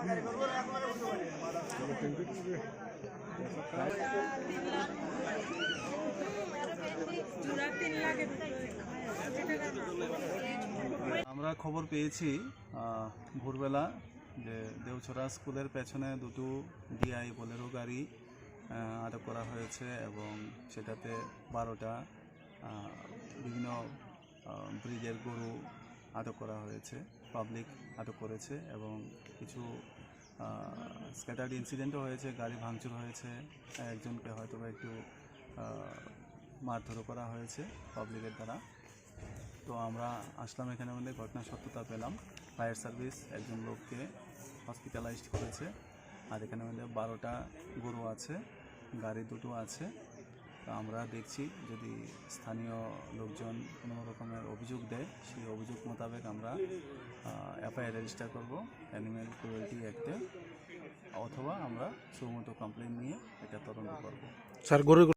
আমরা খবর পেয়েছি ভোরবেলা যে দেওছড়া স্কুলের পেছনে দুটো ডিআই বোলেরো গাড়ি আটক করা হয়েছে এবং সেটাতে 12টা বিভিন্ন ব্রিডের গরু আটক করা হয়েছে, পাবলিক আটক করেছে এবং কিছু স্ক্যাটার্ড ইনসিডেন্টও হয়েছে, গাড়ি ভাঙচুর হয়েছে, একজনকে হয়তো একটু মারধরও করা হয়েছে পাবলিকের দ্বারা। তো আমরা আসলাম এখানে, মধ্যে ঘটনার সত্যতা পেলাম। ফায়ার সার্ভিস একজন লোককে হসপিটালাইজড করেছে। আর এখানে মধ্যে 12টা গরু আছে, গাড়ি দুটো আছে। তো আমরা দেখছি যদি স্থানীয় লোকজন কোনো রকমের অভিযোগ দেয়, সেই অভিযোগ মোতাবেক আমরা এফআইআর রেজিস্টার করব অ্যানিম্যাল ক্রুয়েলটি অ্যাক্টে, অথবা আমরা সুমোটো কমপ্লেন নিয়ে এটা তদন্ত করব। স্যার, গরু